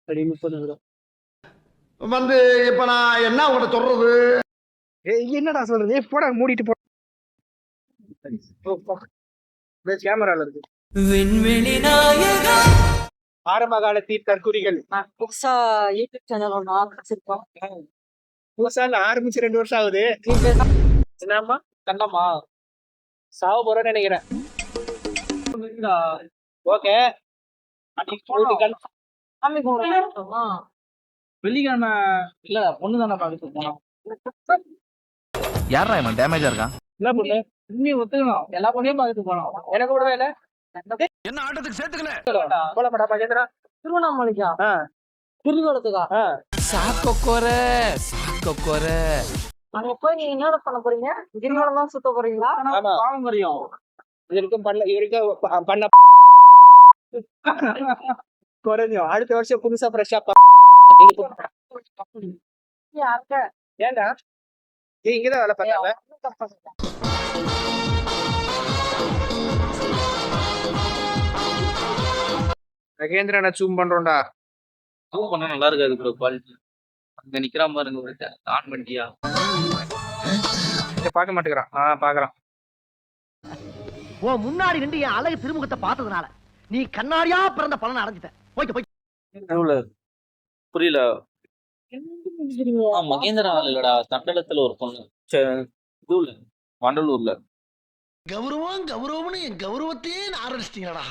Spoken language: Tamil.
அப்படி 30 வரும். வந்து இப்ப நான் என்ன உங்கள்ட்ட சொல்றது? என்னடா சொல்றது? போடா மூடிட்டு போ. கேமரால இருக்கு. விண்வெளி நாயகா. ஆரம்ப கால தீர்க்கற்குறிகள். புதுசா யூடியூப் சேனல் ஒன்று ஆரம்பிச்சிருக்கோம். புதுசா ஆரம்பிச்சு 2 வருஷம் ஆகுது. என்னம்மா கண்ணம்மா சாவ போறேன்னு நினைக்கிறேன். ஓகே வெள்ளிக்கிழமை இல்ல பொண்ணு தானே பார்த்துட்டு போனோம். யாரா இவன் டேமேஜா இருக்கான்? என்ன பொண்ணு? இன்னி ஒத்துக்கணும், எல்லா பொண்ணையும் பார்த்துட்டு போனோம். எனக்கு விடவே இல்ல. என்ன ஆட்டத்துக்கு சேர்த்துக்கல? போலமாடா மகேந்திரா. திருவண்ணாமலைக்கா? ஆ, திருக்குளத்துக்கா? ஆ. சாக்கோக்கோர அங்க போய் நீங்க என்ன பண்ண போறீங்க? கிரிவலம் தான் சுத்த போறீங்களா? ஆமா. பாவம் குறையும். இவருக்கும் பண்ண குறைஞ்சும். அடுத்த வருஷம் புதுசா ஃப்ரெஷ்ஷா யாருக்க? ஏன்டா இங்கதான் வேலை பார்த்தாங்க. மகேந்திரா நான் ஜூம் பண்றோம்டா. ஜூம் பண்ணா நல்லா இருக்காது ப்ரோ குவாலிட்டி. அங்க நிக்கிற பாருங்க ஒரு ஆன் பண்ணிட்டியா? பார்க்க மாட்டேங்கிறான். பாக்குறான். உன் முன்னாடி நின்று என் அழகு திருமுகத்தை பார்த்ததுனால நீ கண்ணாடியா பிறந்த பலனை அடைஞ்சிட்ட. போய் புரியல. மகேந்திரா இல்லடா, தண்டலத்துல ஒரு பொண்ணு. இதுல வண்டலூர்ல. கௌரவம்னு என் கௌரவத்தையே ஆரம்பிச்சிட்டீங்களா?